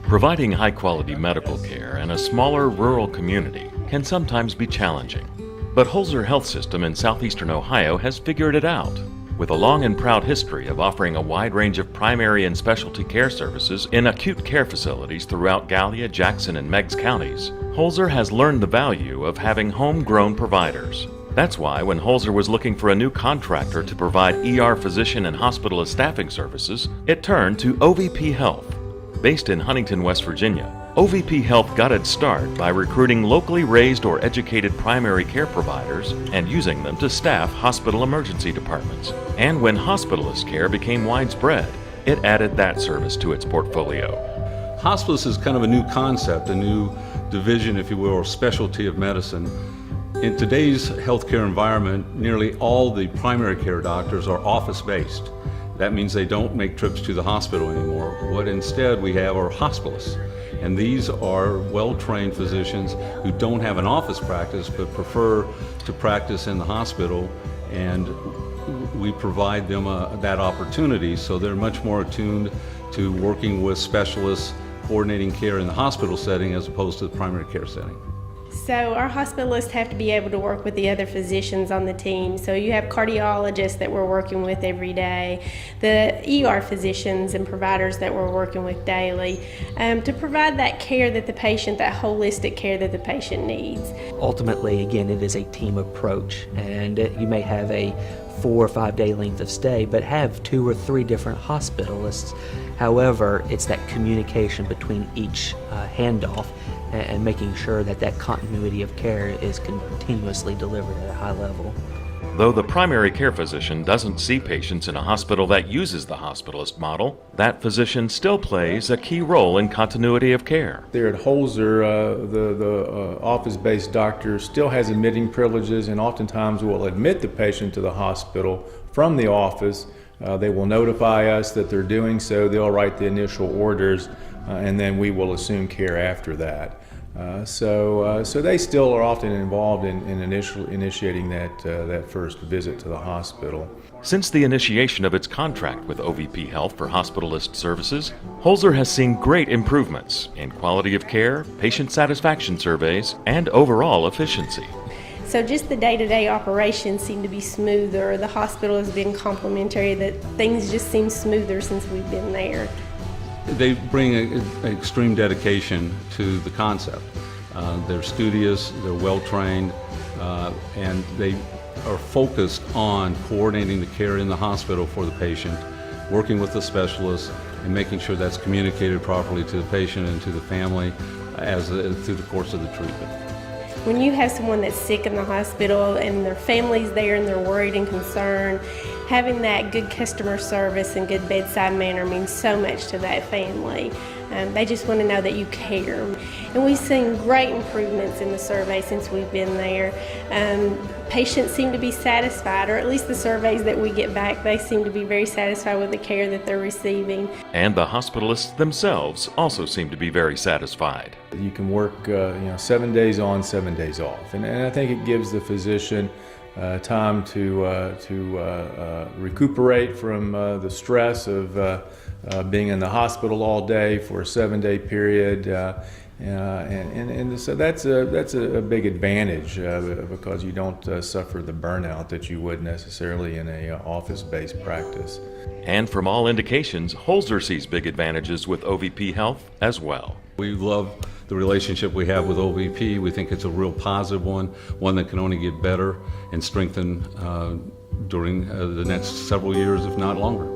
Providing high-quality medical care in a smaller rural community can sometimes be challenging. But Holzer Health System in southeastern Ohio has figured it out. With a long and proud history of offering a wide range of primary and specialty care services in acute care facilities throughout Gallia, Jackson, and Meigs counties, Holzer has learned the value of having homegrown providers. That's why when Holzer was looking for a new contractor to provide ER physician and hospitalist staffing services, it turned to OVP Health. Based in Huntington, West Virginia, OVP Health got its start by recruiting locally raised or educated primary care providers and using them to staff hospital emergency departments. And when hospitalist care became widespread, it added that service to its portfolio. Hospice is kind of a new concept, a new division, if you will, or specialty of medicine. In today's healthcare environment, nearly all the primary care doctors are office-based. That means they don't make trips to the hospital anymore. What instead we have are hospitalists. And these are well-trained physicians who don't have an office practice but prefer to practice in the hospital, and we provide them that opportunity, so they're much more attuned to working with specialists, coordinating care in the hospital setting as opposed to the primary care setting. So our hospitalists have to be able to work with the other physicians on the team. So you have cardiologists that we're working with every day, the ER physicians and providers that we're working with daily, to provide that care that the patient, that holistic care that the patient needs. Ultimately, again, it is a team approach, and you may have a 4 or 5 day length of stay, but have 2 or 3 different hospitalists. However, it's that communication between each handoff and making sure that that continuity of care is continuously delivered at a high level. Though the primary care physician doesn't see patients in a hospital that uses the hospitalist model, that physician still plays a key role in continuity of care. There at Holzer, the office-based doctor still has admitting privileges and oftentimes will admit the patient to the hospital from the office. They will notify us that they're doing so. They'll write the initial orders, and then we will assume care after that. So they still are often involved in initiating that first visit to the hospital. Since the initiation of its contract with OVP Health for hospitalist services, Holzer has seen great improvements in quality of care, patient satisfaction surveys, and overall efficiency. So just the day-to-day operations seem to be smoother. The hospital has been complimentary, that things just seem smoother since we've been there. They bring an extreme dedication to the concept. They're studious, they're well-trained, and they are focused on coordinating the care in the hospital for the patient, working with the specialist, and making sure that's communicated properly to the patient and to the family through the course of the treatment. When you have someone that's sick in the hospital and their family's there and they're worried and concerned, having that good customer service and good bedside manner means so much to that family. They just want to know that you care. And we've seen great improvements in the survey since we've been there. Patients seem to be satisfied, or at least the surveys that we get back, they seem to be very satisfied with the care that they're receiving. And the hospitalists themselves also seem to be very satisfied. You can work 7 days on, 7 days off. And I think it gives the physician time to recuperate from the stress of being in the hospital all day for a 7-day period, and so that's a big advantage because you don't suffer the burnout that you would necessarily in a office-based practice. And from all indications, Holzer sees big advantages with OVP Health as well. We love the relationship we have with OVP. We think it's a real positive one that can only get better and strengthen during the next several years, if not longer.